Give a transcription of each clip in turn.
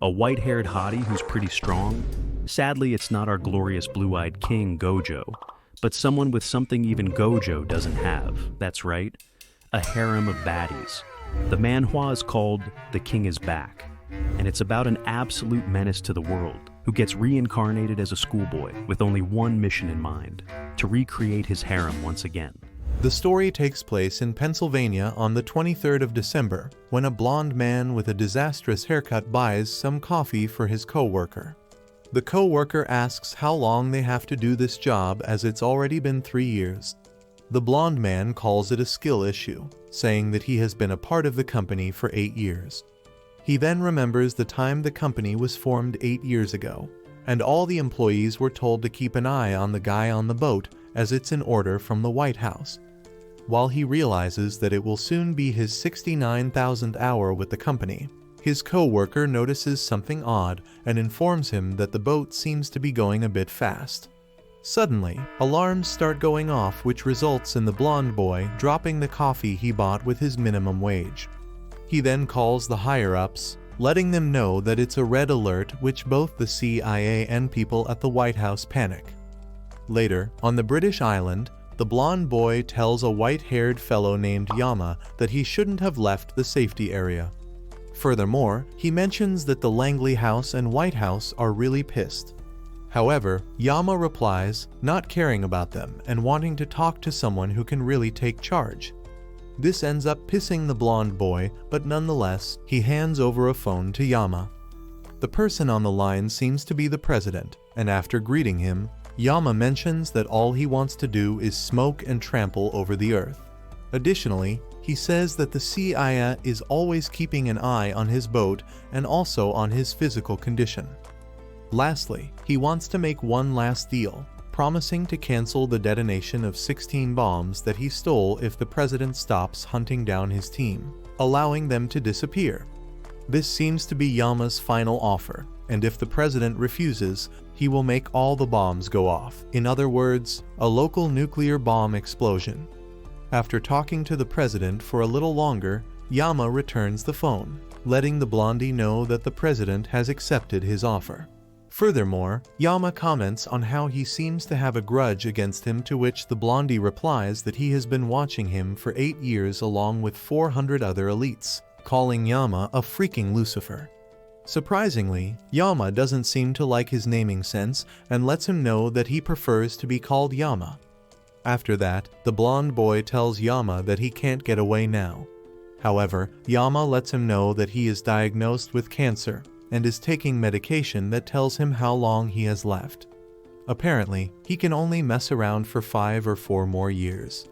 A white-haired hottie who's pretty strong? Sadly, it's not our glorious blue-eyed king, Gojo, but someone with something even Gojo doesn't have. That's right, a harem of baddies. The manhwa is called The King is Back, and it's about an absolute menace to the world who gets reincarnated as a schoolboy with only one mission in mind: to recreate his harem once again. The story takes place in Pennsylvania on the 23rd of December, when a blonde man with a disastrous haircut buys some coffee for his co-worker. The co-worker asks how long they have to do this job, as it's already been 3 years. The blonde man calls it a skill issue, saying that he has been a part of the company for 8 years. He then remembers the time the company was formed 8 years ago, and all the employees were told to keep an eye on the guy on the boat, as it's an order from the White House. While he realizes that it will soon be his 69,000th hour with the company, his co-worker notices something odd and informs him that the boat seems to be going a bit fast. Suddenly, alarms start going off, which results in the blonde boy dropping the coffee he bought with his minimum wage. He then calls the higher-ups, letting them know that it's a red alert, which both the CIA and people at the White House panic. Later, on the British island, the blonde boy tells a white-haired fellow named Yama that he shouldn't have left the safety area. Furthermore, he mentions that the Langley House and White House are really pissed. However, Yama replies, not caring about them and wanting to talk to someone who can really take charge. This ends up pissing the blonde boy, but nonetheless, he hands over a phone to Yama. The person on the line seems to be the president, and after greeting him, Yama mentions that all he wants to do is smoke and trample over the earth. Additionally, he says that the CIA is always keeping an eye on his boat and also on his physical condition. Lastly, he wants to make one last deal, promising to cancel the detonation of 16 bombs that he stole if the president stops hunting down his team, allowing them to disappear. This seems to be Yama's final offer, and if the president refuses, he will make all the bombs go off. In other words, a local nuclear bomb explosion. After talking to the president for a little longer, Yama returns the phone, letting the blondie know that the president has accepted his offer. Furthermore, Yama comments on how he seems to have a grudge against him, to which the blondie replies that he has been watching him for 8 years along with 400 other elites, calling Yama a freaking Lucifer. Surprisingly, Yama doesn't seem to like his naming sense and lets him know that he prefers to be called Yama. After that, the blonde boy tells Yama that he can't get away now. However, Yama lets him know that he is diagnosed with cancer and is taking medication that tells him how long he has left. Apparently, he can only mess around for 5 or 4 more years.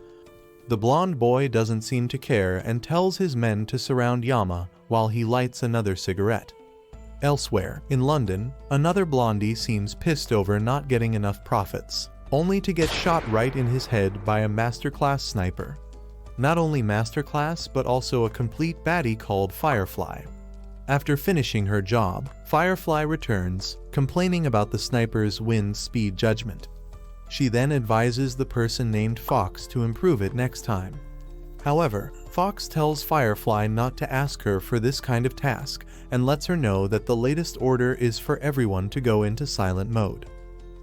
The blonde boy doesn't seem to care and tells his men to surround Yama while he lights another cigarette. Elsewhere, in London, another blondie seems pissed over not getting enough profits, only to get shot right in his head by a masterclass sniper. Not only masterclass, but also a complete baddie called Firefly. After finishing her job, Firefly returns, complaining about the sniper's wind speed judgment. She then advises the person named Fox to improve it next time. However, Fox tells Firefly not to ask her for this kind of task and lets her know that the latest order is for everyone to go into silent mode.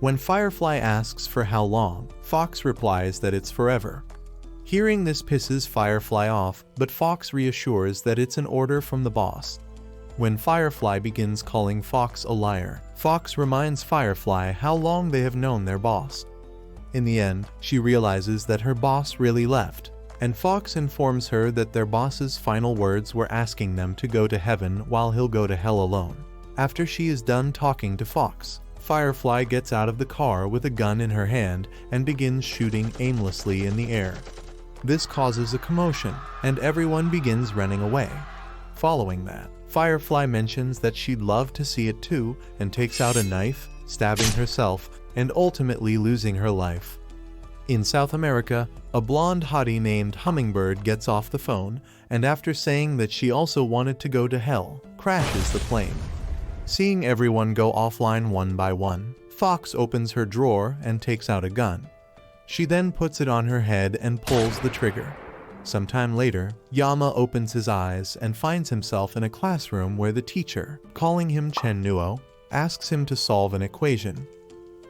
When Firefly asks for how long, Fox replies that it's forever. Hearing this pisses Firefly off, but Fox reassures that it's an order from the boss. When Firefly begins calling Fox a liar, Fox reminds Firefly how long they have known their boss. In the end, she realizes that her boss really left, and Fox informs her that their boss's final words were asking them to go to heaven while he'll go to hell alone. After she is done talking to Fox, Firefly gets out of the car with a gun in her hand and begins shooting aimlessly in the air. This causes a commotion, and everyone begins running away. Following that, Firefly mentions that she'd love to see it too and takes out a knife, stabbing herself and ultimately losing her life. In South America, a blonde hottie named Hummingbird gets off the phone and, after saying that she also wanted to go to hell, crashes the plane. Seeing everyone go offline one by one, Fox opens her drawer and takes out a gun. She then puts it on her head and pulls the trigger. Sometime later, Yama opens his eyes and finds himself in a classroom where the teacher, calling him Chen Nuo, asks him to solve an equation.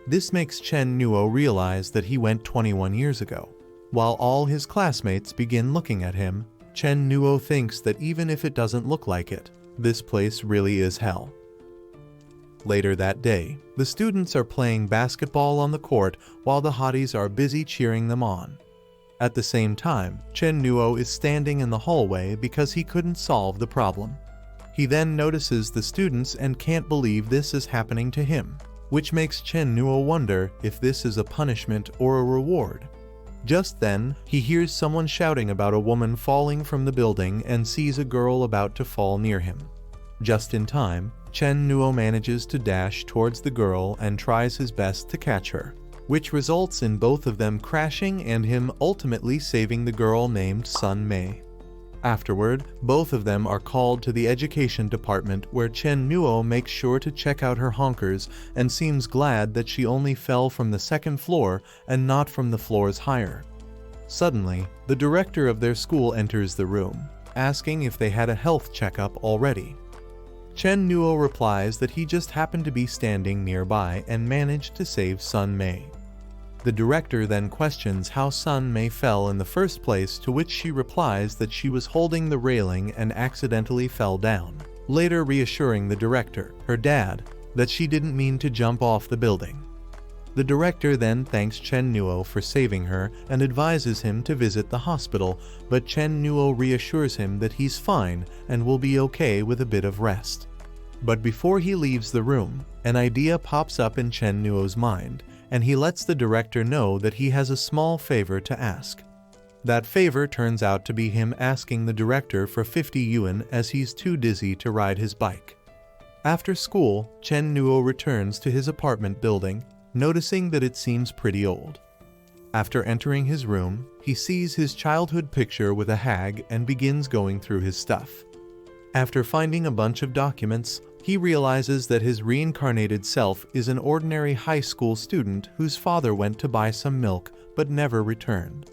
This makes Chen Nuo realize that he went 21 years ago. While all his classmates begin looking at him, Chen Nuo thinks that even if it doesn't look like it, this place really is hell. Later that day, the students are playing basketball on the court while the hotties are busy cheering them on. At the same time, Chen Nuo is standing in the hallway because he couldn't solve the problem. He then notices the students and can't believe this is happening to him, which makes Chen Nuo wonder if this is a punishment or a reward. Just then, he hears someone shouting about a woman falling from the building and sees a girl about to fall near him. Just in time, Chen Nuo manages to dash towards the girl and tries his best to catch her, which results in both of them crashing and him ultimately saving the girl named Sun Mei. Afterward, both of them are called to the education department where Chen Nuo makes sure to check out her honkers and seems glad that she only fell from the second floor and not from the floors higher. Suddenly, the director of their school enters the room, asking if they had a health checkup already. Chen Nuo replies that he just happened to be standing nearby and managed to save Sun Mei. The director then questions how Sun Mei fell in the first place, to which she replies that she was holding the railing and accidentally fell down, later reassuring the director, her dad, that she didn't mean to jump off the building. The director then thanks Chen Nuo for saving her and advises him to visit the hospital, but Chen Nuo reassures him that he's fine and will be okay with a bit of rest. But before he leaves the room, an idea pops up in Chen Nuo's mind, and he lets the director know that he has a small favor to ask. That favor turns out to be him asking the director for 50 yuan as he's too dizzy to ride his bike. After school, Chen Nuo returns to his apartment building, noticing that it seems pretty old. After entering his room, he sees his childhood picture with a hag and begins going through his stuff. After finding a bunch of documents, he realizes that his reincarnated self is an ordinary high school student whose father went to buy some milk but never returned.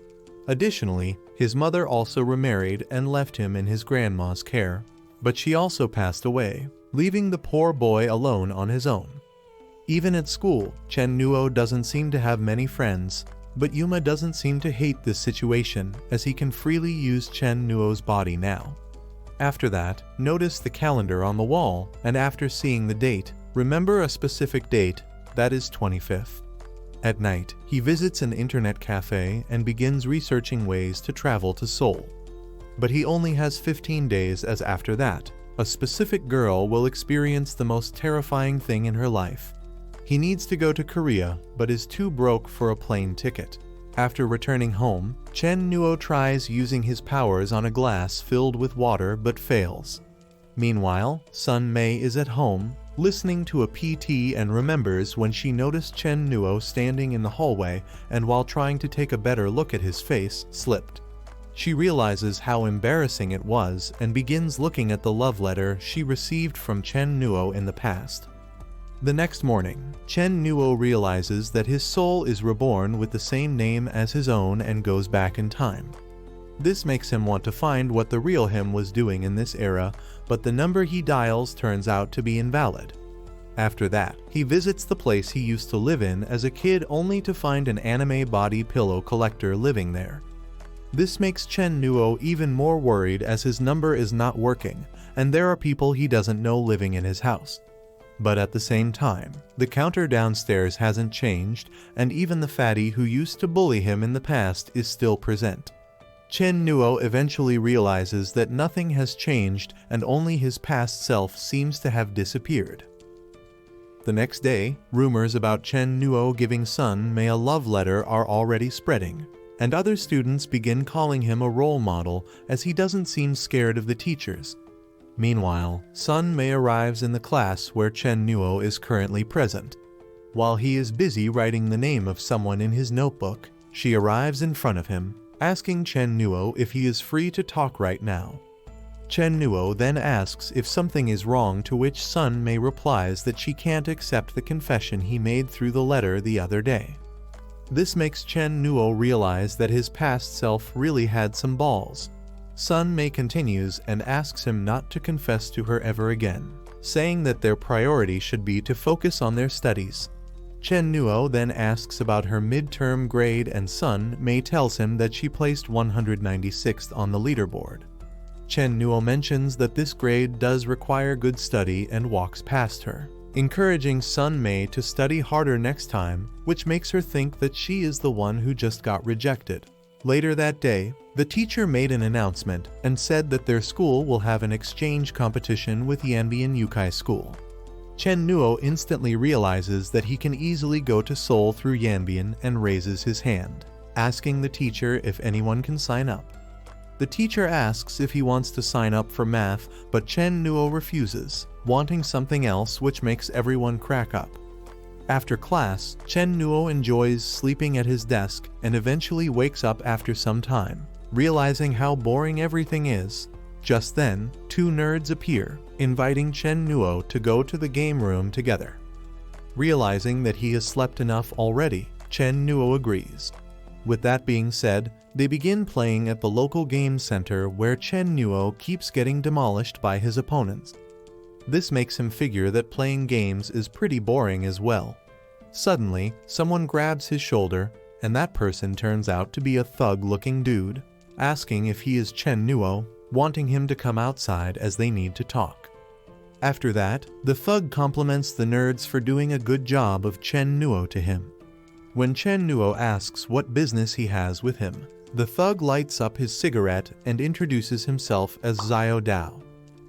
Additionally, his mother also remarried and left him in his grandma's care, but she also passed away, leaving the poor boy alone on his own. Even at school, Chen Nuo doesn't seem to have many friends, but Yuma doesn't seem to hate this situation as he can freely use Chen Nuo's body now. After that, notice the calendar on the wall, and after seeing the date, remember a specific date, that is 25th. At night, he visits an internet cafe and begins researching ways to travel to Seoul. But he only has 15 days, as after that, a specific girl will experience the most terrifying thing in her life. He needs to go to Korea, but is too broke for a plane ticket. After returning home, Chen Nuo tries using his powers on a glass filled with water but fails. Meanwhile, Sun Mei is at home, listening to a PT and remembers when she noticed Chen Nuo standing in the hallway and while trying to take a better look at his face, slipped. She realizes how embarrassing it was and begins looking at the love letter she received from Chen Nuo in the past. The next morning, Chen Nuo realizes that his soul is reborn with the same name as his own and goes back in time. This makes him want to find what the real him was doing in this era, but the number he dials turns out to be invalid. After that, he visits the place he used to live in as a kid only to find an anime body pillow collector living there. This makes Chen Nuo even more worried as his number is not working, and there are people he doesn't know living in his house. But at the same time, the counter downstairs hasn't changed, and even the fatty who used to bully him in the past is still present. Chen Nuo eventually realizes that nothing has changed and only his past self seems to have disappeared. The next day, rumors about Chen Nuo giving Sun Mei a love letter are already spreading, and other students begin calling him a role model as he doesn't seem scared of the teachers. Meanwhile, Sun Mei arrives in the class where Chen Nuo is currently present. While he is busy writing the name of someone in his notebook, she arrives in front of him, asking Chen Nuo if he is free to talk right now. Chen Nuo then asks if something is wrong, to which Sun Mei replies that she can't accept the confession he made through the letter the other day. This makes Chen Nuo realize that his past self really had some balls. Sun Mei continues and asks him not to confess to her ever again, saying that their priority should be to focus on their studies. Chen Nuo then asks about her midterm grade and Sun Mei tells him that she placed 196th on the leaderboard. Chen Nuo mentions that this grade does require good study and walks past her, encouraging Sun Mei to study harder next time, which makes her think that she is the one who just got rejected. Later that day, the teacher made an announcement and said that their school will have an exchange competition with Yanbian Yukai School. Chen Nuo instantly realizes that he can easily go to Seoul through Yanbian and raises his hand, asking the teacher if anyone can sign up. The teacher asks if he wants to sign up for math, but Chen Nuo refuses, wanting something else, which makes everyone crack up. After class, Chen Nuo enjoys sleeping at his desk and eventually wakes up after some time, realizing how boring everything is. Just then, two nerds appear, inviting Chen Nuo to go to the game room together. Realizing that he has slept enough already, Chen Nuo agrees. With that being said, they begin playing at the local game center where Chen Nuo keeps getting demolished by his opponents. This makes him figure that playing games is pretty boring as well. Suddenly, someone grabs his shoulder, and that person turns out to be a thug-looking dude, asking if he is Chen Nuo, wanting him to come outside as they need to talk. After that, the thug compliments the nerds for doing a good job of Chen Nuo to him. When Chen Nuo asks what business he has with him, the thug lights up his cigarette and introduces himself as Xiao Dao.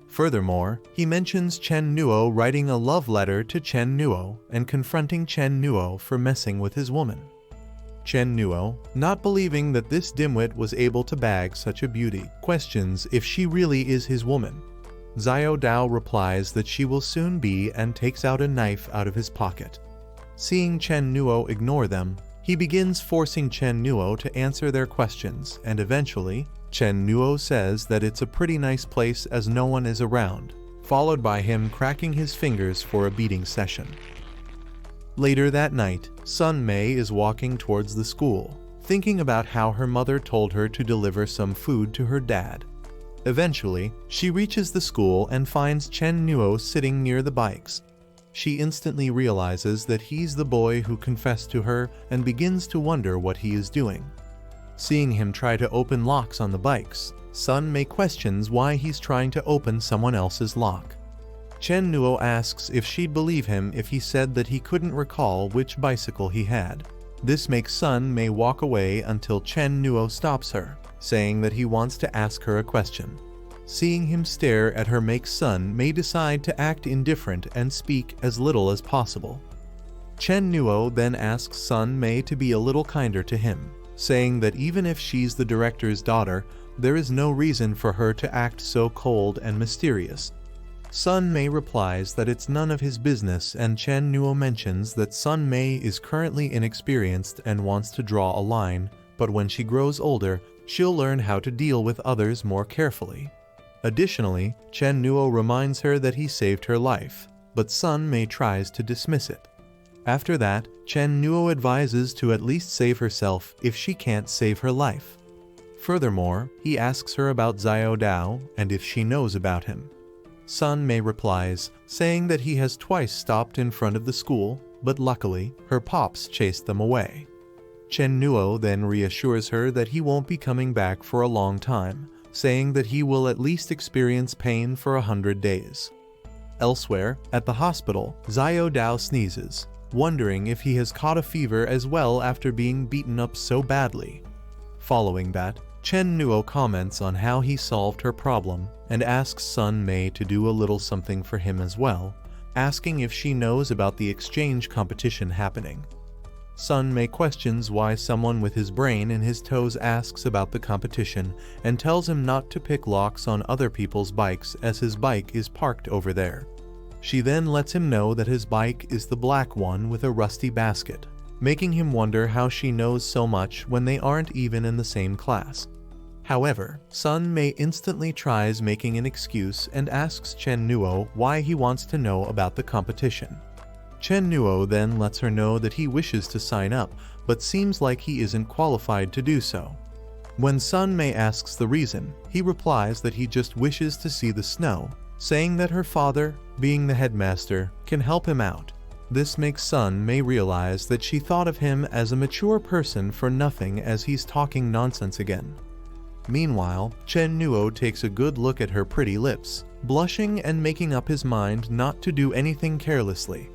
Furthermore, he mentions Chen Nuo writing a love letter to Chen Nuo and confronting Chen Nuo for messing with his woman. Chen Nuo, not believing that this dimwit was able to bag such a beauty, questions if she really is his woman. Xiao Dao replies that she will soon be and takes out a knife out of his pocket. Seeing Chen Nuo ignore them, he begins forcing Chen Nuo to answer their questions, and eventually, Chen Nuo says that it's a pretty nice place as no one is around, followed by him cracking his fingers for a beating session. Later that night, Sun Mei is walking towards the school, thinking about how her mother told her to deliver some food to her dad. Eventually, she reaches the school and finds Chen Nuo sitting near the bikes. She instantly realizes that he's the boy who confessed to her and begins to wonder what he is doing. Seeing him try to open locks on the bikes, Sun Mei questions why he's trying to open someone else's lock. Chen Nuo asks if she'd believe him if he said that he couldn't recall which bicycle he had. This makes Sun Mei walk away until Chen Nuo stops her, saying that he wants to ask her a question. Seeing him stare at her makes Sun Mei decide to act indifferent and speak as little as possible. Chen Nuo then asks Sun Mei to be a little kinder to him, saying that even if she's the director's daughter, there is no reason for her to act so cold and mysterious. Sun Mei replies that it's none of his business, and Chen Nuo mentions that Sun Mei is currently inexperienced and wants to draw a line, but when she grows older, she'll learn how to deal with others more carefully. Additionally, Chen Nuo reminds her that he saved her life, but Sun Mei tries to dismiss it. After that, Chen Nuo advises to at least save herself if she can't save her life. Furthermore, he asks her about Xiao Dao and if she knows about him. Sun Mei replies, saying that he has twice stopped in front of the school, but luckily, her pops chased them away. Chen Nuo then reassures her that he won't be coming back for a long time, saying that he will at least experience pain for 100 days. Elsewhere, at the hospital, Xiao Dao sneezes, wondering if he has caught a fever as well after being beaten up so badly. Following that, Chen Nuo comments on how he solved her problem and asks Sun Mei to do a little something for him as well, asking if she knows about the exchange competition happening. Sun Mei questions why someone with his brain in his toes asks about the competition and tells him not to pick locks on other people's bikes as his bike is parked over there. She then lets him know that his bike is the black one with a rusty basket, making him wonder how she knows so much when they aren't even in the same class. However, Sun Mei instantly tries making an excuse and asks Chen Nuo why he wants to know about the competition. Chen Nuo then lets her know that he wishes to sign up, but seems like he isn't qualified to do so. When Sun Mei asks the reason, he replies that he just wishes to see the snow, saying that her father, being the headmaster, can help him out. This makes Sun Mei realize that she thought of him as a mature person for nothing, as he's talking nonsense again. Meanwhile, Chen Nuo takes a good look at her pretty lips, blushing and making up his mind not to do anything carelessly.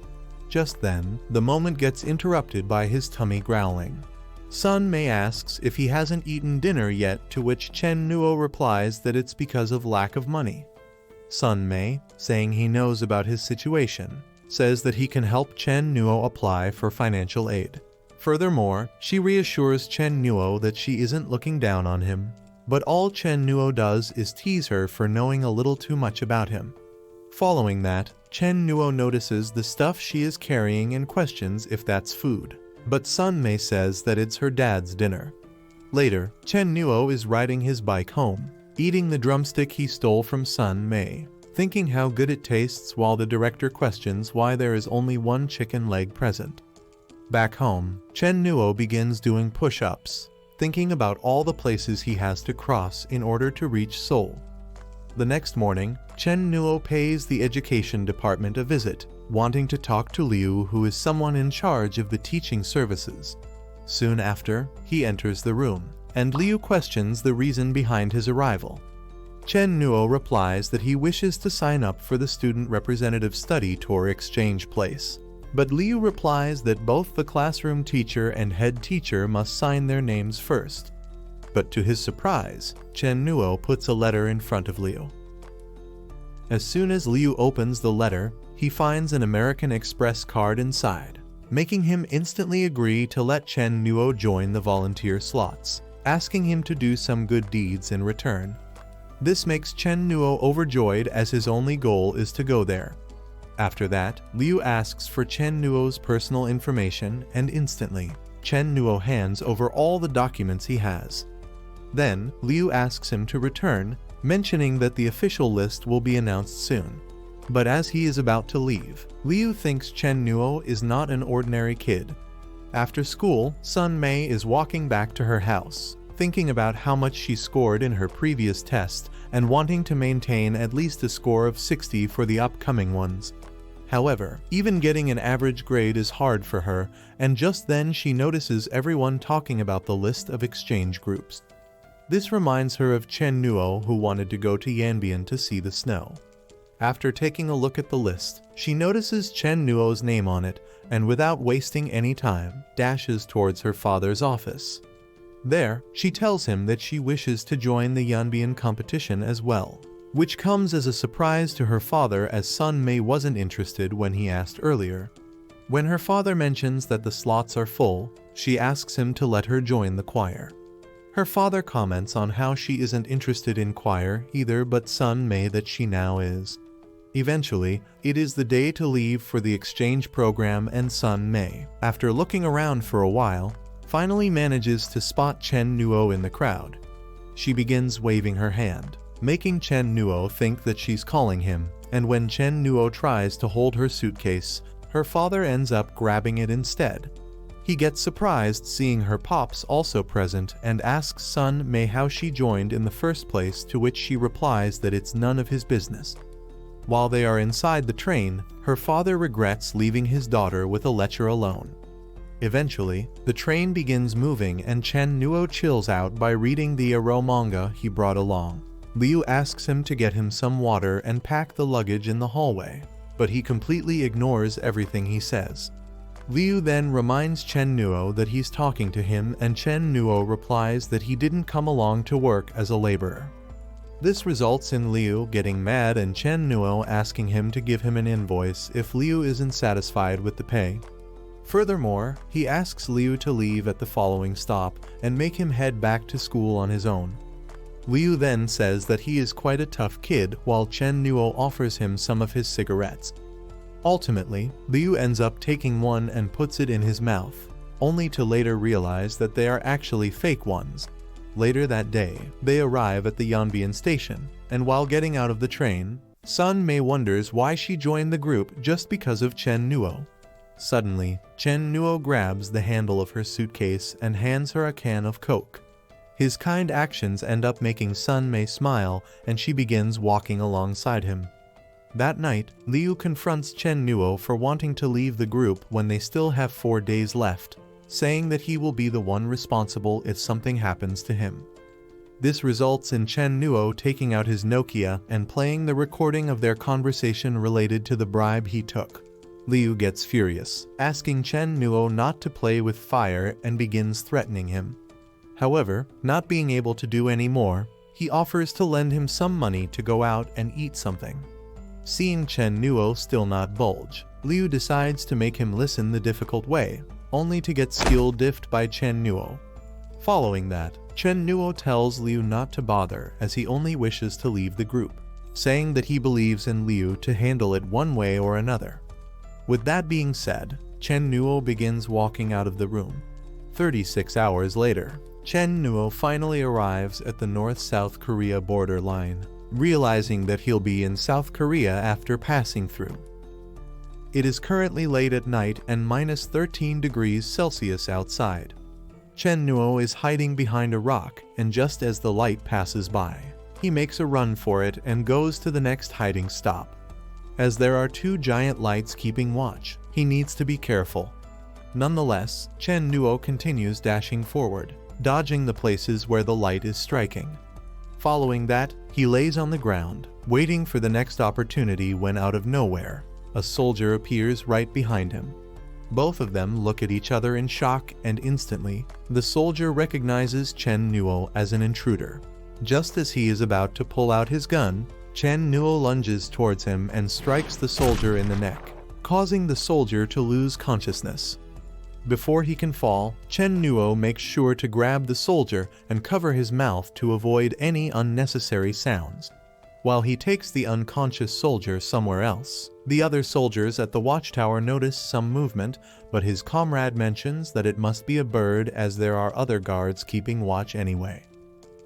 Just then, the moment gets interrupted by his tummy growling. Sun Mei asks if he hasn't eaten dinner yet, to which Chen Nuo replies that it's because of lack of money. Sun Mei, saying he knows about his situation, says that he can help Chen Nuo apply for financial aid. Furthermore, she reassures Chen Nuo that she isn't looking down on him, but all Chen Nuo does is tease her for knowing a little too much about him. Following that, Chen Nuo notices the stuff she is carrying and questions if that's food, but Sun Mei says that it's her dad's dinner. Later, Chen Nuo is riding his bike home, eating the drumstick he stole from Sun Mei, thinking how good it tastes while the director questions why there is only one chicken leg present. Back home, Chen Nuo begins doing push-ups, thinking about all the places he has to cross in order to reach Seoul. The next morning, Chen Nuo pays the education department a visit, wanting to talk to Liu, who is someone in charge of the teaching services. Soon after, he enters the room, and Liu questions the reason behind his arrival. Chen Nuo replies that he wishes to sign up for the student representative study tour exchange place, but Liu replies that both the classroom teacher and head teacher must sign their names first. But to his surprise, Chen Nuo puts a letter in front of Liu. As soon as Liu opens the letter, he finds an American Express card inside, making him instantly agree to let Chen Nuo join the volunteer slots, asking him to do some good deeds in return. This makes Chen Nuo overjoyed, as his only goal is to go there. After that, Liu asks for Chen Nuo's personal information, and instantly, Chen Nuo hands over all the documents he has. Then, Liu asks him to return, mentioning that the official list will be announced soon. But as he is about to leave, Liu thinks Chen Nuo is not an ordinary kid. After school, Sun Mei is walking back to her house, thinking about how much she scored in her previous test and wanting to maintain at least a score of 60 for the upcoming ones. However, even getting an average grade is hard for her, and just then she notices everyone talking about the list of exchange groups. This reminds her of Chen Nuo, who wanted to go to Yanbian to see the snow. After taking a look at the list, she notices Chen Nuo's name on it, and without wasting any time, dashes towards her father's office. There, she tells him that she wishes to join the Yanbian competition as well, which comes as a surprise to her father, as Sun Mei wasn't interested when he asked earlier. When her father mentions that the slots are full, she asks him to let her join the choir. Her father comments on how she isn't interested in choir either, but Sun Mei that she now is. Eventually, it is the day to leave for the exchange program, and Sun Mei, after looking around for a while, finally manages to spot Chen Nuo in the crowd. She begins waving her hand, making Chen Nuo think that she's calling him, and when Chen Nuo tries to hold her suitcase, her father ends up grabbing it instead. He gets surprised seeing her pops also present and asks Sun Mei how she joined in the first place, to which she replies that it's none of his business. While they are inside the train, her father regrets leaving his daughter with a lecturer alone. Eventually, the train begins moving and Chen Nuo chills out by reading the Ero manga he brought along. Liu asks him to get him some water and pack the luggage in the hallway, but he completely ignores everything he says. Liu then reminds Chen Nuo that he's talking to him, and Chen Nuo replies that he didn't come along to work as a laborer. This results in Liu getting mad and Chen Nuo asking him to give him an invoice if Liu isn't satisfied with the pay. Furthermore, he asks Liu to leave at the following stop and make him head back to school on his own. Liu then says that he is quite a tough kid, while Chen Nuo offers him some of his cigarettes. Ultimately, Liu ends up taking one and puts it in his mouth, only to later realize that they are actually fake ones. Later that day, they arrive at the Yanbian station, and while getting out of the train, Sun Mei wonders why she joined the group just because of Chen Nuo. Suddenly, Chen Nuo grabs the handle of her suitcase and hands her a can of Coke. His kind actions end up making Sun Mei smile, and she begins walking alongside him. That night, Liu confronts Chen Nuo for wanting to leave the group when they still have 4 days left, saying that he will be the one responsible if something happens to him. This results in Chen Nuo taking out his Nokia and playing the recording of their conversation related to the bribe he took. Liu gets furious, asking Chen Nuo not to play with fire and begins threatening him. However, not being able to do any more, he offers to lend him some money to go out and eat something. Seeing Chen Nuo still not budge, Liu decides to make him listen the difficult way, only to get skill diffed by Chen Nuo. Following that, Chen Nuo tells Liu not to bother as he only wishes to leave the group, saying that he believes in Liu to handle it one way or another. With that being said, Chen Nuo begins walking out of the room. 36 hours later, Chen Nuo finally arrives at the North-South Korea borderline, realizing that he'll be in South Korea after passing through. It is currently late at night and minus 13 degrees Celsius outside. Chen Nuo is hiding behind a rock, and just as the light passes by, he makes a run for it and goes to the next hiding stop. As there are 2 giant lights keeping watch, he needs to be careful. Nonetheless, Chen Nuo continues dashing forward, dodging the places where the light is striking. Following that, he lays on the ground, waiting for the next opportunity when out of nowhere, a soldier appears right behind him. Both of them look at each other in shock, and instantly, the soldier recognizes Chen Nuo as an intruder. Just as he is about to pull out his gun, Chen Nuo lunges towards him and strikes the soldier in the neck, causing the soldier to lose consciousness. Before he can fall, Chen Nuo makes sure to grab the soldier and cover his mouth to avoid any unnecessary sounds. While he takes the unconscious soldier somewhere else, the other soldiers at the watchtower notice some movement, but his comrade mentions that it must be a bird as there are other guards keeping watch anyway.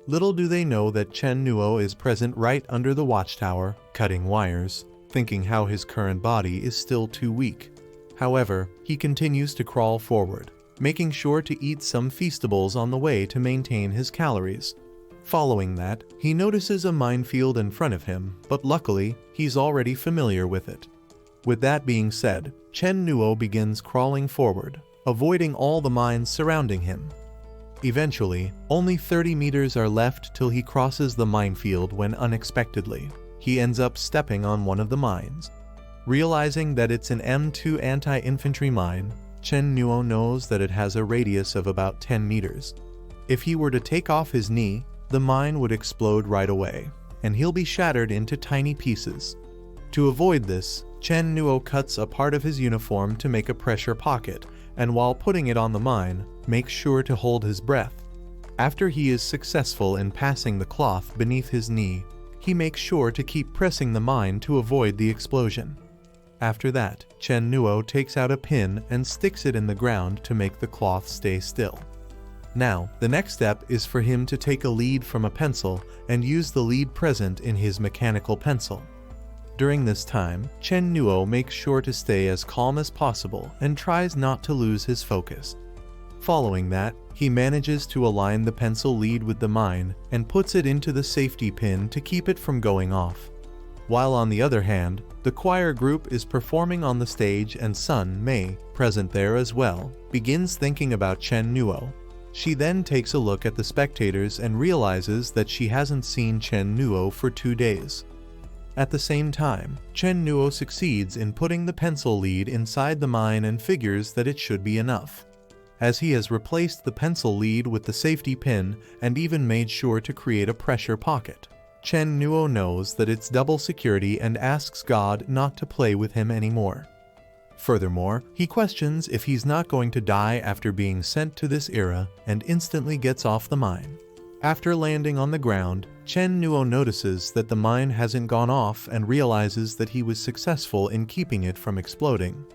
Little do they know that Chen Nuo is present right under the watchtower, cutting wires, thinking how his current body is still too weak. However, he continues to crawl forward, making sure to eat some feastables on the way to maintain his calories. Following that, he notices a minefield in front of him, but luckily, he's already familiar with it. With that being said, Chen Nuo begins crawling forward, avoiding all the mines surrounding him. Eventually, only 30 meters are left till he crosses the minefield when unexpectedly, he ends up stepping on one of the mines. Realizing that it's an M2 anti-infantry mine, Chen Nuo knows that it has a radius of about 10 meters. If he were to take off his knee, the mine would explode right away, and he'll be shattered into tiny pieces. To avoid this, Chen Nuo cuts a part of his uniform to make a pressure pocket, and while putting it on the mine, makes sure to hold his breath. After he is successful in passing the cloth beneath his knee, he makes sure to keep pressing the mine to avoid the explosion. After that, Chen Nuo takes out a pin and sticks it in the ground to make the cloth stay still. Now, the next step is for him to take a lead from a pencil and use the lead present in his mechanical pencil. During this time, Chen Nuo makes sure to stay as calm as possible and tries not to lose his focus. Following that, he manages to align the pencil lead with the mine and puts it into the safety pin to keep it from going off. While on the other hand, the choir group is performing on the stage and Sun Mei, present there as well, begins thinking about Chen Nuo. She then takes a look at the spectators and realizes that she hasn't seen Chen Nuo for 2 days. At the same time, Chen Nuo succeeds in putting the pencil lead inside the mine and figures that it should be enough. As he has replaced the pencil lead with the safety pin and even made sure to create a pressure pocket, Chen Nuo knows that it's double security and asks God not to play with him anymore. Furthermore, he questions if he's not going to die after being sent to this era and instantly gets off the mine. After landing on the ground, Chen Nuo notices that the mine hasn't gone off and realizes that he was successful in keeping it from exploding.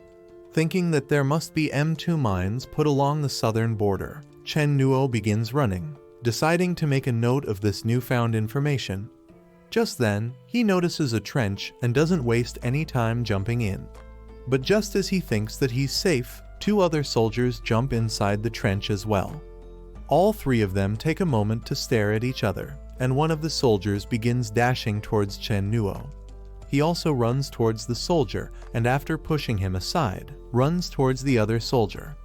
Thinking that there must be M2 mines put along the southern border, Chen Nuo begins running, deciding to make a note of this newfound information. Just then, he notices a trench and doesn't waste any time jumping in. But just as he thinks that he's safe, two other soldiers jump inside the trench as well. All three of them take a moment to stare at each other, and one of the soldiers begins dashing towards Chen Nuo. He also runs towards the soldier, and after pushing him aside, runs towards the other soldier.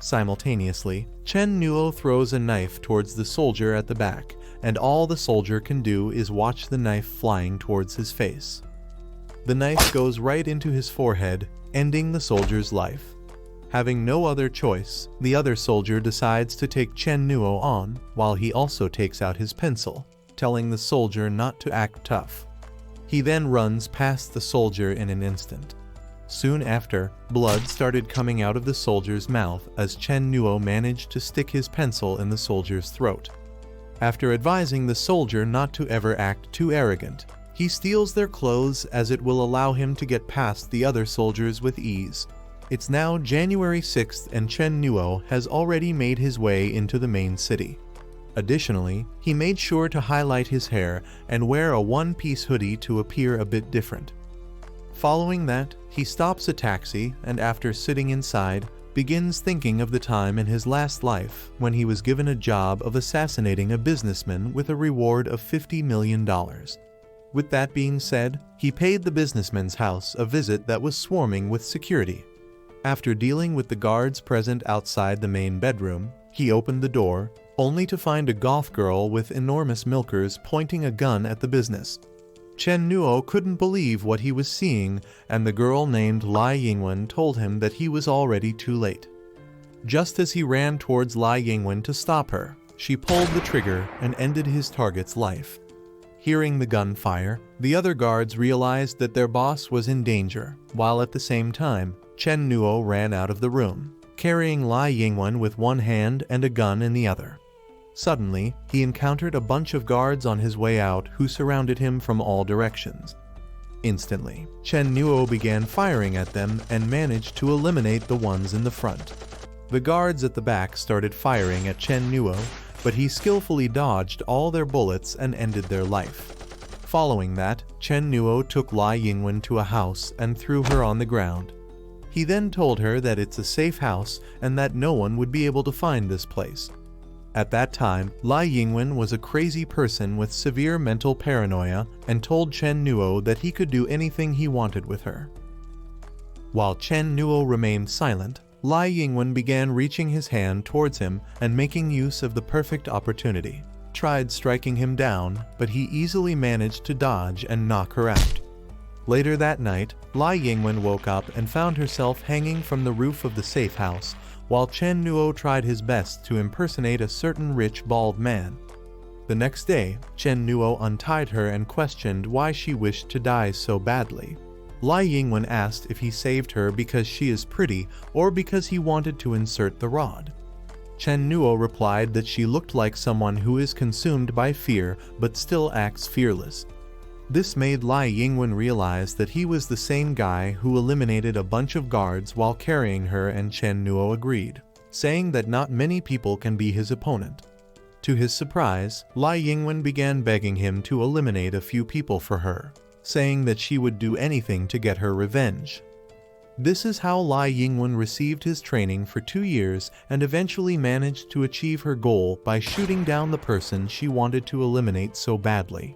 Simultaneously, Chen Nuo throws a knife towards the soldier at the back, and all the soldier can do is watch the knife flying towards his face. The knife goes right into his forehead, ending the soldier's life. Having no other choice, the other soldier decides to take Chen Nuo on, while he also takes out his pencil, telling the soldier not to act tough. He then runs past the soldier in an instant. Soon after, blood started coming out of the soldier's mouth as Chen Nuo managed to stick his pencil in the soldier's throat. After advising the soldier not to ever act too arrogant, he steals their clothes as it will allow him to get past the other soldiers with ease. It's now January 6th and Chen Nuo has already made his way into the main city. Additionally, he made sure to highlight his hair and wear a one-piece hoodie to appear a bit different. Following that, he stops a taxi and after sitting inside, begins thinking of the time in his last life when he was given a job of assassinating a businessman with a reward of $50 million. With that being said, he paid the businessman's house a visit that was swarming with security. After dealing with the guards present outside the main bedroom, he opened the door, only to find a goth girl with enormous milkers pointing a gun at the business. Chen Nuo couldn't believe what he was seeing, and the girl named Lai Yingwen told him that he was already too late. Just as he ran towards Lai Yingwen to stop her, she pulled the trigger and ended his target's life. Hearing the gunfire, the other guards realized that their boss was in danger, while at the same time, Chen Nuo ran out of the room, carrying Lai Yingwen with one hand and a gun in the other. Suddenly, he encountered a bunch of guards on his way out who surrounded him from all directions. Instantly, Chen Nuo began firing at them and managed to eliminate the ones in the front. The guards at the back started firing at Chen Nuo, but he skillfully dodged all their bullets and ended their life. Following that, Chen Nuo took Lai Yingwen to a house and threw her on the ground. He then told her that it's a safe house and that no one would be able to find this place. At that time, Lai Yingwen was a crazy person with severe mental paranoia and told Chen Nuo that he could do anything he wanted with her. While Chen Nuo remained silent, Lai Yingwen began reaching his hand towards him and making use of the perfect opportunity. Tried striking him down, but he easily managed to dodge and knock her out. Later that night, Lai Yingwen woke up and found herself hanging from the roof of the safe house, while Chen Nuo tried his best to impersonate a certain rich bald man. The next day, Chen Nuo untied her and questioned why she wished to die so badly. Lai Yingwen asked if he saved her because she is pretty or because he wanted to insert the rod. Chen Nuo replied that she looked like someone who is consumed by fear but still acts fearless. This made Lai Yingwen realize that he was the same guy who eliminated a bunch of guards while carrying her, and Chen Nuo agreed, saying that not many people can be his opponent. To his surprise, Lai Yingwen began begging him to eliminate a few people for her, saying that she would do anything to get her revenge. This is how Lai Yingwen received his training for 2 years and eventually managed to achieve her goal by shooting down the person she wanted to eliminate so badly.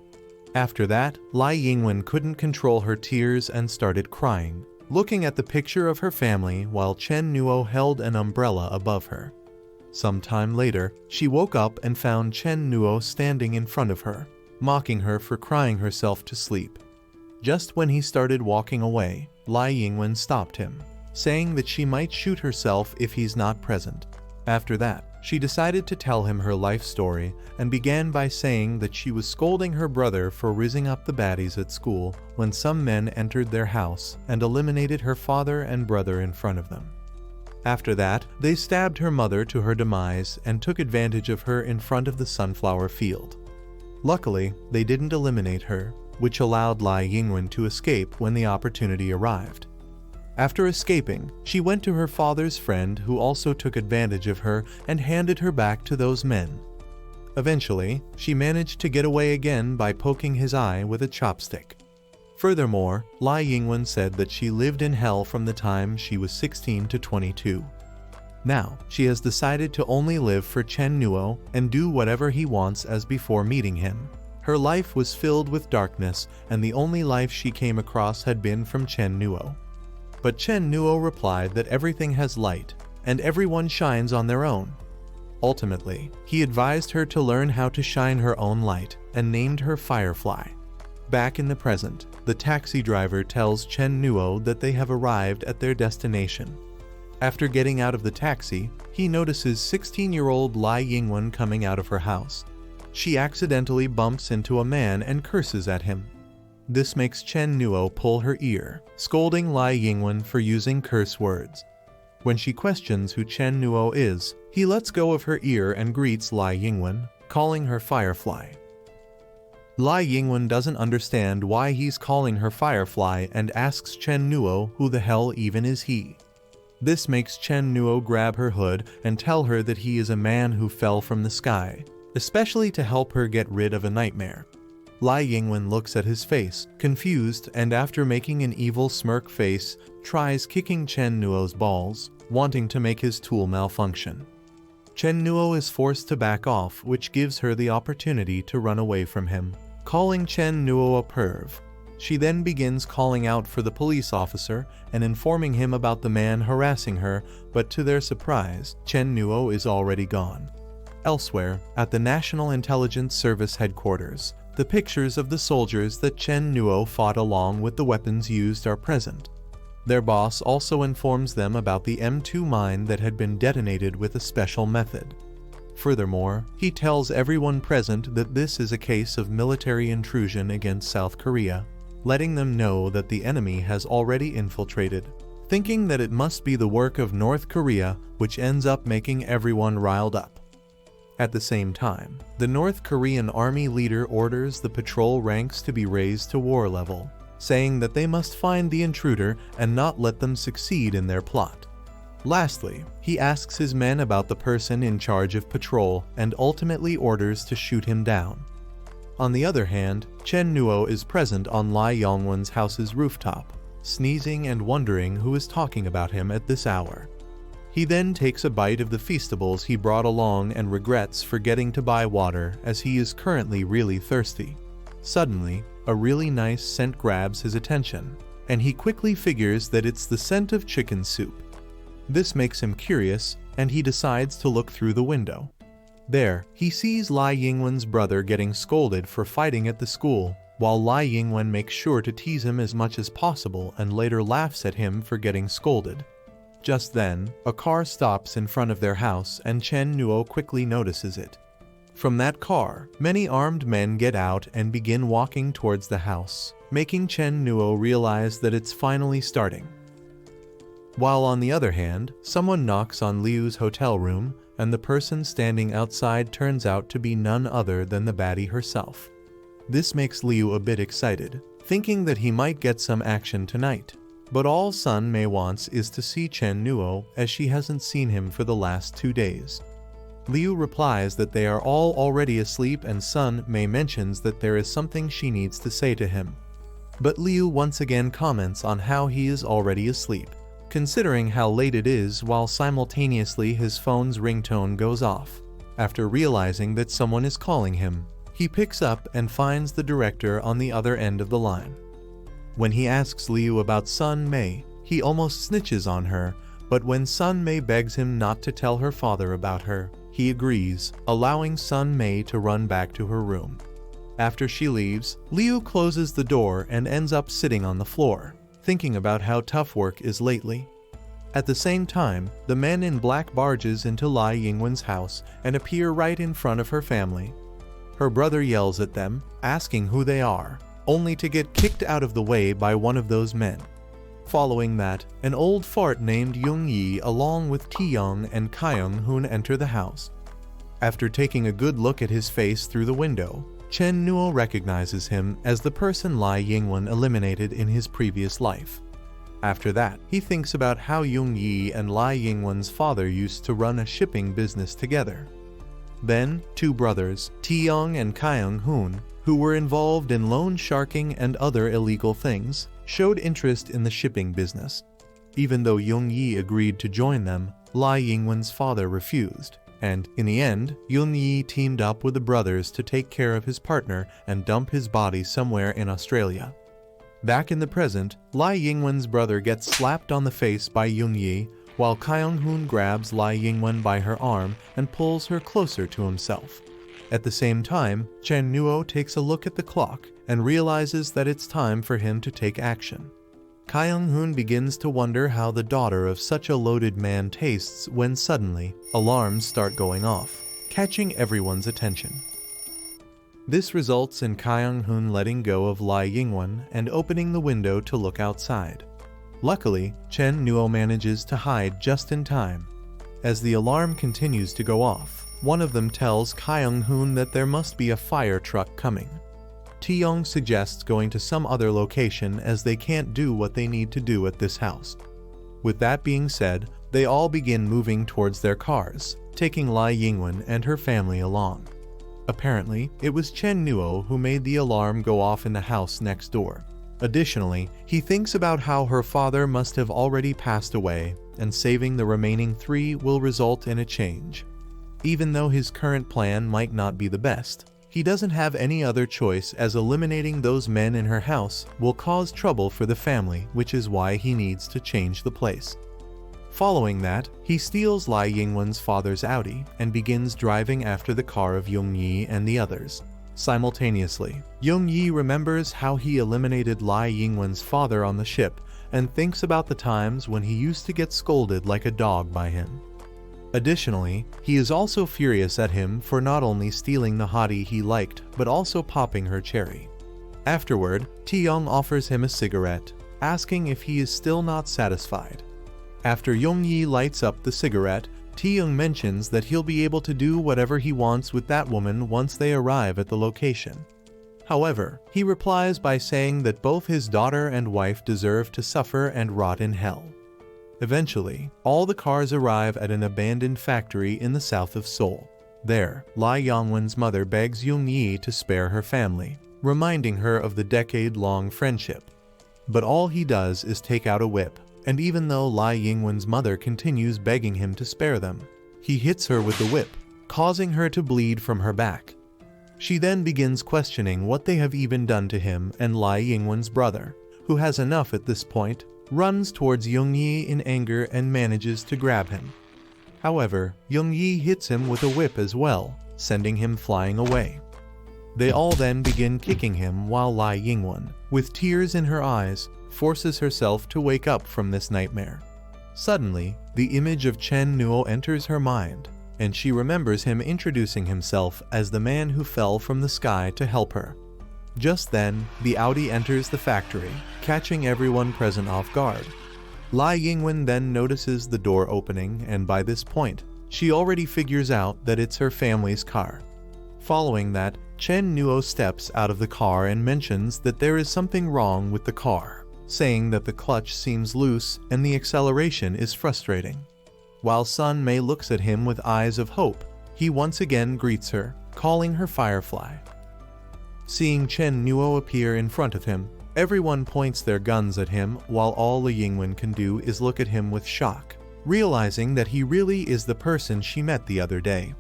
After that, Lai Yingwen couldn't control her tears and started crying, looking at the picture of her family while Chen Nuo held an umbrella above her. Some time later, she woke up and found Chen Nuo standing in front of her, mocking her for crying herself to sleep. Just when he started walking away, Lai Yingwen stopped him, saying that she might shoot herself if he's not present. After that, she decided to tell him her life story and began by saying that she was scolding her brother for rizzing up the baddies at school when some men entered their house and eliminated her father and brother in front of them. After that, they stabbed her mother to her demise and took advantage of her in front of the sunflower field. Luckily, they didn't eliminate her, which allowed Lai Yingwen to escape when the opportunity arrived. After escaping, she went to her father's friend who also took advantage of her and handed her back to those men. Eventually, she managed to get away again by poking his eye with a chopstick. Furthermore, Lai Yingwen said that she lived in hell from the time she was 16 to 22. Now, she has decided to only live for Chen Nuo and do whatever he wants as before meeting him. Her life was filled with darkness, and the only life she came across had been from Chen Nuo. But Chen Nuo replied that everything has light, and everyone shines on their own. Ultimately, he advised her to learn how to shine her own light, and named her Firefly. Back in the present, the taxi driver tells Chen Nuo that they have arrived at their destination. After getting out of the taxi, he notices 16-year-old Lai Yingwen coming out of her house. She accidentally bumps into a man and curses at him. This makes Chen Nuo pull her ear, scolding Lai Yingwen for using curse words. When she questions who Chen Nuo is, he lets go of her ear and greets Lai Yingwen, calling her Firefly. Lai Yingwen doesn't understand why he's calling her Firefly and asks Chen Nuo who the hell even is he. This makes Chen Nuo grab her hood and tell her that he is a man who fell from the sky, especially to help her get rid of a nightmare. Lai Yingwen looks at his face, confused, and after making an evil smirk face, tries kicking Chen Nuo's balls, wanting to make his tool malfunction. Chen Nuo is forced to back off, which gives her the opportunity to run away from him, calling Chen Nuo a perv. She then begins calling out for the police officer and informing him about the man harassing her, but to their surprise, Chen Nuo is already gone. Elsewhere, at the National Intelligence Service headquarters, the pictures of the soldiers that Chen Nuo fought along with the weapons used are present. Their boss also informs them about the M2 mine that had been detonated with a special method. Furthermore, he tells everyone present that this is a case of military intrusion against South Korea, letting them know that the enemy has already infiltrated, thinking that it must be the work of North Korea, which ends up making everyone riled up. At the same time, the North Korean army leader orders the patrol ranks to be raised to war level, saying that they must find the intruder and not let them succeed in their plot. Lastly, he asks his men about the person in charge of patrol and ultimately orders to shoot him down. On the other hand, Chen Nuo is present on Lai Yongwen's house's rooftop, sneezing and wondering who is talking about him at this hour. He then takes a bite of the feastables he brought along and regrets forgetting to buy water as he is currently really thirsty. Suddenly, a really nice scent grabs his attention, and he quickly figures that it's the scent of chicken soup. This makes him curious, and he decides to look through the window. There, he sees Lai Yingwen's brother getting scolded for fighting at the school, while Lai Yingwen makes sure to tease him as much as possible and later laughs at him for getting scolded. Just then, a car stops in front of their house and Chen Nuo quickly notices it. From that car, many armed men get out and begin walking towards the house, making Chen Nuo realize that it's finally starting. While on the other hand, someone knocks on Liu's hotel room, and the person standing outside turns out to be none other than the baddie herself. This makes Liu a bit excited, thinking that he might get some action tonight. But all Sun Mei wants is to see Chen Nuo, as she hasn't seen him for the last 2 days. Liu replies that they are all already asleep, and Sun Mei mentions that there is something she needs to say to him. But Liu once again comments on how he is already asleep, considering how late it is, while simultaneously his phone's ringtone goes off. After realizing that someone is calling him, he picks up and finds the director on the other end of the line. When he asks Liu about Sun Mei, he almost snitches on her, but when Sun Mei begs him not to tell her father about her, he agrees, allowing Sun Mei to run back to her room. After she leaves, Liu closes the door and ends up sitting on the floor, thinking about how tough work is lately. At the same time, the men in black barges into Lai Yingwen's house and appear right in front of her family. Her brother yells at them, asking who they are, only to get kicked out of the way by one of those men. Following that, an old fart named Yung Yi along with Taeyong and Kyung Hoon enter the house. After taking a good look at his face through the window, Chen Nuo recognizes him as the person Lai Yingwen eliminated in his previous life. After that, he thinks about how Yung Yi and Lai Yingwen's father used to run a shipping business together. Then, two brothers, Taeyong and Kyung Hoon, who were involved in loan sharking and other illegal things, showed interest in the shipping business. Even though Yong-yi agreed to join them, Lai Yingwen's father refused, and in the end, Yong-yi teamed up with the brothers to take care of his partner and dump his body somewhere in Australia. Back in the present, Lai Yingwen's brother gets slapped on the face by Yong-yi, while Kyung-hoon grabs Lai Yingwen by her arm and pulls her closer to himself. At the same time, Chen Nuo takes a look at the clock and realizes that it's time for him to take action. Kyung-hoon begins to wonder how the daughter of such a loaded man tastes when suddenly, alarms start going off, catching everyone's attention. This results in Kyung-hoon letting go of Lai Yingwen and opening the window to look outside. Luckily, Chen Nuo manages to hide just in time. As the alarm continues to go off, one of them tells Kyung-hoon that there must be a fire truck coming. Taeyong suggests going to some other location as they can't do what they need to do at this house. With that being said, they all begin moving towards their cars, taking Lai Yingwen and her family along. Apparently, it was Chen Nuo who made the alarm go off in the house next door. Additionally, he thinks about how her father must have already passed away, and saving the remaining three will result in a change. Even though his current plan might not be the best, he doesn't have any other choice as eliminating those men in her house will cause trouble for the family, which is why he needs to change the place. Following that, he steals Lai Yingwen's father's Audi and begins driving after the car of Yong-yi and the others. Simultaneously, Yong-yi remembers how he eliminated Lai Yingwen's father on the ship and thinks about the times when he used to get scolded like a dog by him. Additionally, he is also furious at him for not only stealing the hottie he liked but also popping her cherry. Afterward, Taeyong offers him a cigarette, asking if he is still not satisfied. After Yong-yi lights up the cigarette, Taeyong mentions that he'll be able to do whatever he wants with that woman once they arrive at the location. However, he replies by saying that both his daughter and wife deserve to suffer and rot in hell. Eventually, all the cars arrive at an abandoned factory in the south of Seoul. There, Lai Yongwen's mother begs Yong-yi to spare her family, reminding her of the decade-long friendship. But all he does is take out a whip, and even though Lai Yingwen's mother continues begging him to spare them, he hits her with the whip, causing her to bleed from her back. She then begins questioning what they have even done to him, and Lai Yingwen's brother, who has enough at this point, runs towards Yong-yi in anger and manages to grab him. However, Yong-yi hits him with a whip as well, sending him flying away. They all then begin kicking him while Lai Yingwen, with tears in her eyes, forces herself to wake up from this nightmare. Suddenly, the image of Chen Nuo enters her mind, and she remembers him introducing himself as the man who fell from the sky to help her. Just then, the Audi enters the factory, catching everyone present off guard. Lai Yingwen then notices the door opening, and by this point, she already figures out that it's her family's car. Following that, Chen Nuo steps out of the car and mentions that there is something wrong with the car, saying that the clutch seems loose and the acceleration is frustrating. While Sun Mei looks at him with eyes of hope, he once again greets her, calling her Firefly. Seeing Chen Nuo appear in front of him, everyone points their guns at him while all Lai Yingwen can do is look at him with shock, realizing that he really is the person she met the other day.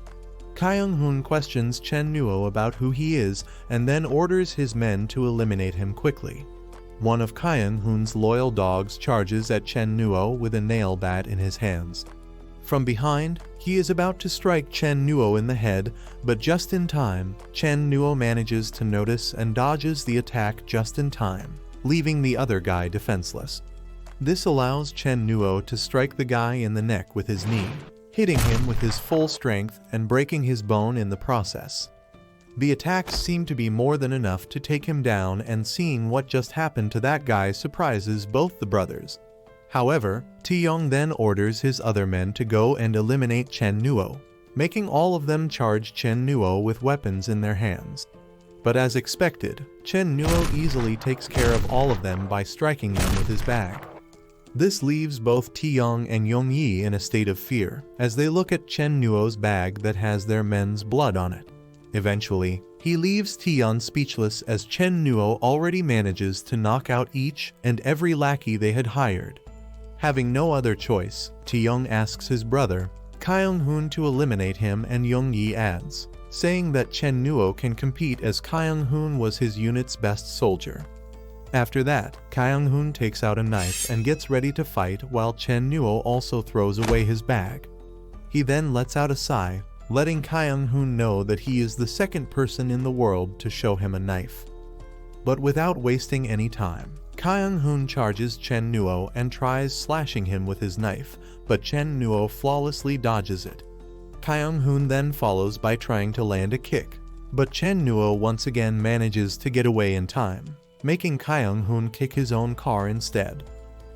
Kyung-hoon questions Chen Nuo about who he is and then orders his men to eliminate him quickly. One of Kyung-hoon's loyal dogs charges at Chen Nuo with a nail bat in his hands. From behind, he is about to strike Chen Nuo in the head, but just in time, Chen Nuo manages to notice and dodges the attack just in time, leaving the other guy defenseless. This allows Chen Nuo to strike the guy in the neck with his knee, hitting him with his full strength and breaking his bone in the process. The attacks seem to be more than enough to take him down, and seeing what just happened to that guy surprises both the brothers. However, Taeyong then orders his other men to go and eliminate Chen Nuo, making all of them charge Chen Nuo with weapons in their hands. But as expected, Chen Nuo easily takes care of all of them by striking them with his bag. This leaves both Taeyong and Yong-yi in a state of fear, as they look at Chen Nuo's bag that has their men's blood on it. Eventually, he leaves Taeyong speechless as Chen Nuo already manages to knock out each and every lackey they had hired. Having no other choice, Taeyong asks his brother, Kyung-hoon, to eliminate him, and Young-yi adds, saying that Chen Nuo can compete as Kyung-hoon was his unit's best soldier. After that, Kyung-hoon takes out a knife and gets ready to fight while Chen Nuo also throws away his bag. He then lets out a sigh, letting Kyung-hoon know that he is the second person in the world to show him a knife. But without wasting any time, Kyung-hoon charges Chen Nuo and tries slashing him with his knife, but Chen Nuo flawlessly dodges it. Kyung-hoon then follows by trying to land a kick, but Chen Nuo once again manages to get away in time, making Kyung-hoon kick his own car instead.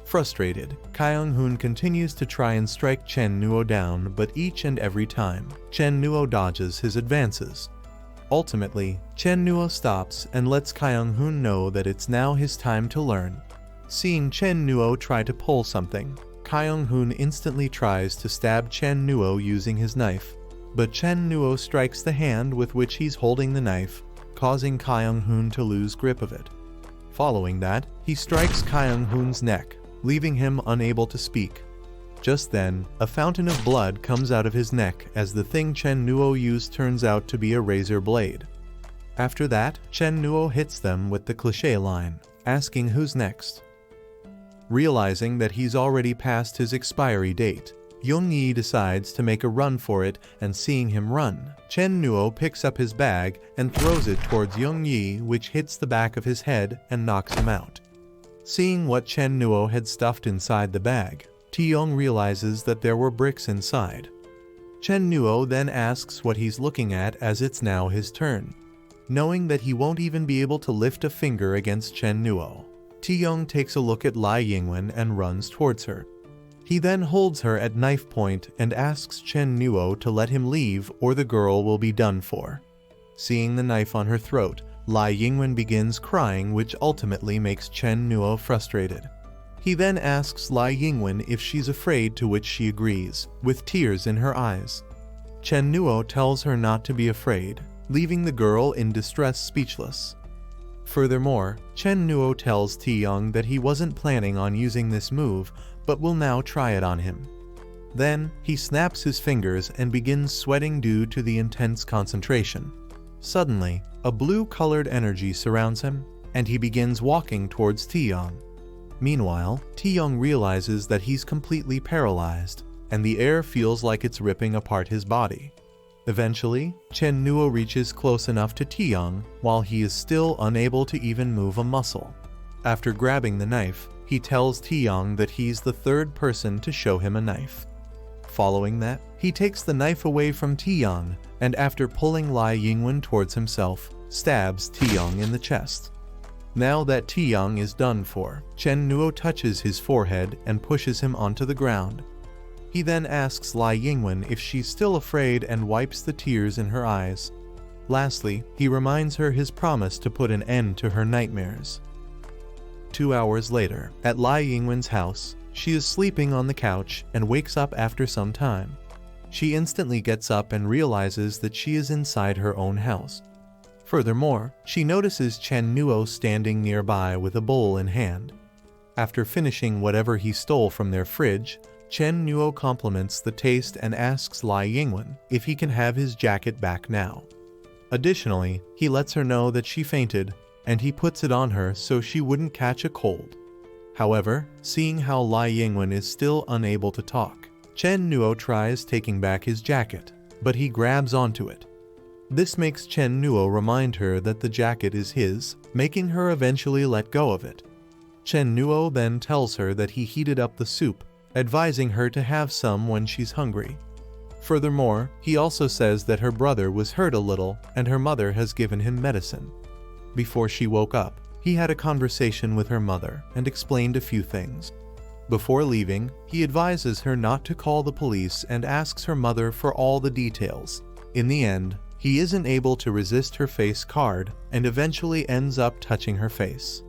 Frustrated, Kyung-hoon continues to try and strike Chen Nuo down, but each and every time, Chen Nuo dodges his advances. Ultimately, Chen Nuo stops and lets Kyung-hoon know that it's now his time to learn. Seeing Chen Nuo try to pull something, Kyung-hoon instantly tries to stab Chen Nuo using his knife, but Chen Nuo strikes the hand with which he's holding the knife, causing Kyung-hoon to lose grip of it. Following that, he strikes Kyung-hoon's neck, leaving him unable to speak. Just then, a fountain of blood comes out of his neck as the thing Chen Nuo used turns out to be a razor blade. After that, Chen Nuo hits them with the cliché line, asking who's next. Realizing that he's already passed his expiry date, Young-yi decides to make a run for it, and seeing him run, Chen Nuo picks up his bag and throws it towards Young-yi, which hits the back of his head and knocks him out. Seeing what Chen Nuo had stuffed inside the bag, Taeyong realizes that there were bricks inside. Chen Nuo then asks what he's looking at as it's now his turn. Knowing that he won't even be able to lift a finger against Chen Nuo, Taeyong takes a look at Lai Yingwen and runs towards her. He then holds her at knife point and asks Chen Nuo to let him leave or the girl will be done for. Seeing the knife on her throat, Lai Yingwen begins crying, which ultimately makes Chen Nuo frustrated. He then asks Lai Yingwen if she's afraid, to which she agrees, with tears in her eyes. Chen Nuo tells her not to be afraid, leaving the girl in distress speechless. Furthermore, Chen Nuo tells Taeyong that he wasn't planning on using this move, but will now try it on him. Then, he snaps his fingers and begins sweating due to the intense concentration. Suddenly, a blue-colored energy surrounds him, and he begins walking towards Taeyong. Meanwhile, Taeyong realizes that he's completely paralyzed, and the air feels like it's ripping apart his body. Eventually, Chen Nuo reaches close enough to Taeyong while he is still unable to even move a muscle. After grabbing the knife, he tells Taeyong that he's the third person to show him a knife. Following that, he takes the knife away from Taeyong and after pulling Lai Yingwen towards himself, stabs Taeyong in the chest. Now that Taeyong is done for, Chen Nuo touches his forehead and pushes him onto the ground. He then asks Lai Yingwen if she's still afraid and wipes the tears in her eyes. Lastly, he reminds her his promise to put an end to her nightmares. 2 hours later, at Lai Yingwen's house, she is sleeping on the couch and wakes up after some time. She instantly gets up and realizes that she is inside her own house. Furthermore, she notices Chen Nuo standing nearby with a bowl in hand. After finishing whatever he stole from their fridge, Chen Nuo compliments the taste and asks Lai Yingwen if he can have his jacket back now. Additionally, he lets her know that she fainted, and he puts it on her so she wouldn't catch a cold. However, seeing how Lai Yingwen is still unable to talk, Chen Nuo tries taking back his jacket, but he grabs onto it. This makes Chen Nuo remind her that the jacket is his, making her eventually let go of it. Chen Nuo then tells her that he heated up the soup, advising her to have some when she's hungry. Furthermore, he also says that her brother was hurt a little and her mother has given him medicine. Before she woke up, he had a conversation with her mother and explained a few things. Before leaving, he advises her not to call the police and asks her mother for all the details. In the end, he isn't able to resist her face card and eventually ends up touching her face.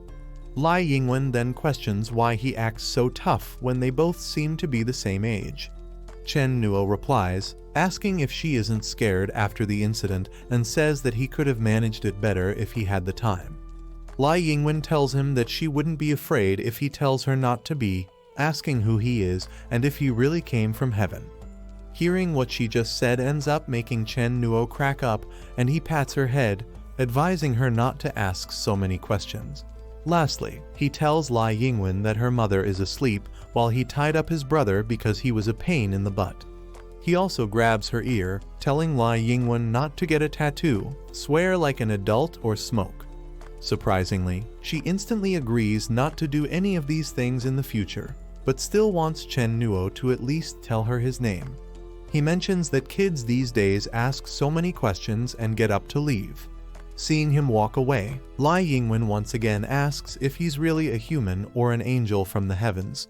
Lai Yingwen then questions why he acts so tough when they both seem to be the same age. Chen Nuo replies, asking if she isn't scared after the incident and says that he could have managed it better if he had the time. Lai Yingwen tells him that she wouldn't be afraid if he tells her not to be, asking who he is and if he really came from heaven. Hearing what she just said ends up making Chen Nuo crack up, and he pats her head, advising her not to ask so many questions. Lastly, he tells Lai Yingwen that her mother is asleep while he tied up his brother because he was a pain in the butt. He also grabs her ear, telling Lai Yingwen not to get a tattoo, swear like an adult, or smoke. Surprisingly, she instantly agrees not to do any of these things in the future, but still wants Chen Nuo to at least tell her his name. He mentions that kids these days ask so many questions and get up to leave. Seeing him walk away, Lai Yingwen once again asks if he's really a human or an angel from the heavens.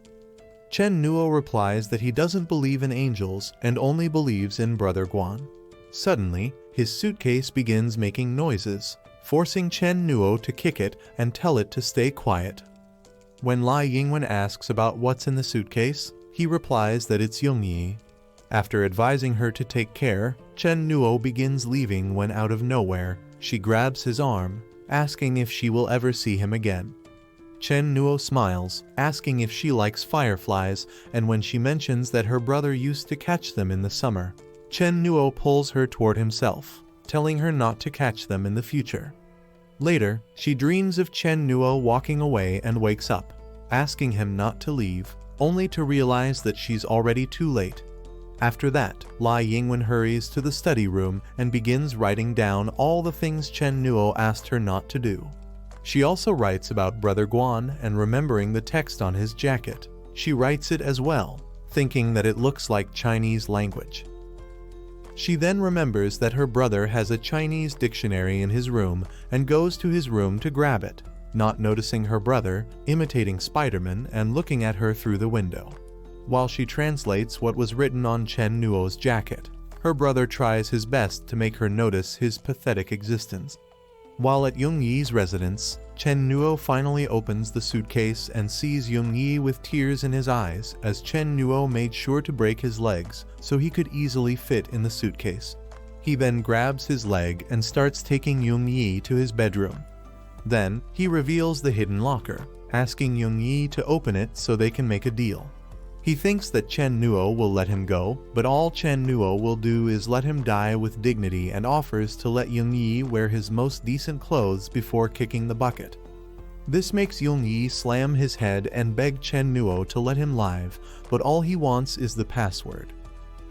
Chen Nuo replies that he doesn't believe in angels and only believes in Brother Guan. Suddenly, his suitcase begins making noises, forcing Chen Nuo to kick it and tell it to stay quiet. When Lai Yingwen asks about what's in the suitcase, he replies that it's Yongyi. After advising her to take care, Chen Nuo begins leaving when out of nowhere, she grabs his arm, asking if she will ever see him again. Chen Nuo smiles, asking if she likes fireflies, and when she mentions that her brother used to catch them in the summer, Chen Nuo pulls her toward himself, telling her not to catch them in the future. Later, she dreams of Chen Nuo walking away and wakes up, asking him not to leave, only to realize that she's already too late. After that, Lai Yingwen hurries to the study room and begins writing down all the things Chen Nuo asked her not to do. She also writes about Brother Guan and remembering the text on his jacket. She writes it as well, thinking that it looks like Chinese language. She then remembers that her brother has a Chinese dictionary in his room and goes to his room to grab it, not noticing her brother, imitating Spider-Man and looking at her through the window. While she translates what was written on Chen Nuo's jacket, her brother tries his best to make her notice his pathetic existence. While at Yongyi's residence, Chen Nuo finally opens the suitcase and sees Yongyi with tears in his eyes, as Chen Nuo made sure to break his legs so he could easily fit in the suitcase. He then grabs his leg and starts taking Yongyi to his bedroom. Then, he reveals the hidden locker, asking Yongyi to open it so they can make a deal. He thinks that Chen Nuo will let him go, but all Chen Nuo will do is let him die with dignity and offers to let Yongyi wear his most decent clothes before kicking the bucket. This makes Yongyi slam his head and beg Chen Nuo to let him live, but all he wants is the password.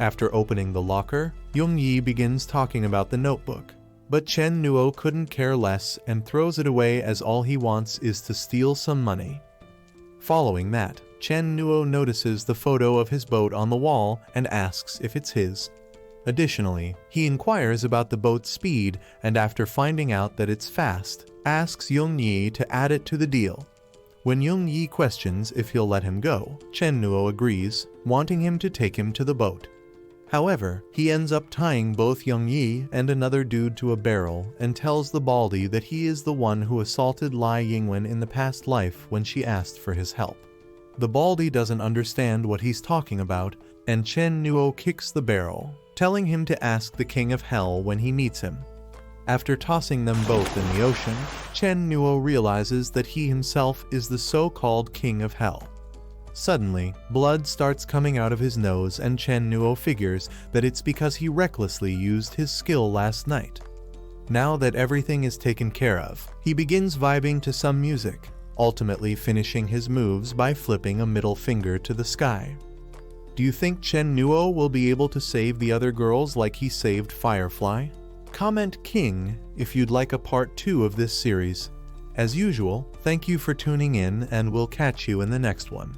After opening the locker, Yongyi begins talking about the notebook, but Chen Nuo couldn't care less and throws it away as all he wants is to steal some money. Following that, Chen Nuo notices the photo of his boat on the wall and asks if it's his. Additionally, he inquires about the boat's speed and after finding out that it's fast, asks Yongyi to add it to the deal. When Yongyi questions if he'll let him go, Chen Nuo agrees, wanting him to take him to the boat. However, he ends up tying both Yongyi and another dude to a barrel and tells the Baldy that he is the one who assaulted Lai Yingwen in the past life when she asked for his help. The Baldy doesn't understand what he's talking about, and Chen Nuo kicks the barrel, telling him to ask the King of Hell when he meets him. After tossing them both in the ocean, Chen Nuo realizes that he himself is the so-called King of Hell. Suddenly, blood starts coming out of his nose and Chen Nuo figures that it's because he recklessly used his skill last night. Now that everything is taken care of, he begins vibing to some music, ultimately finishing his moves by flipping a middle finger to the sky. Do you think Chen Nuo will be able to save the other girls like he saved Firefly? Comment King if you'd like a part 2 of this series. As usual, thank you for tuning in and we'll catch you in the next one.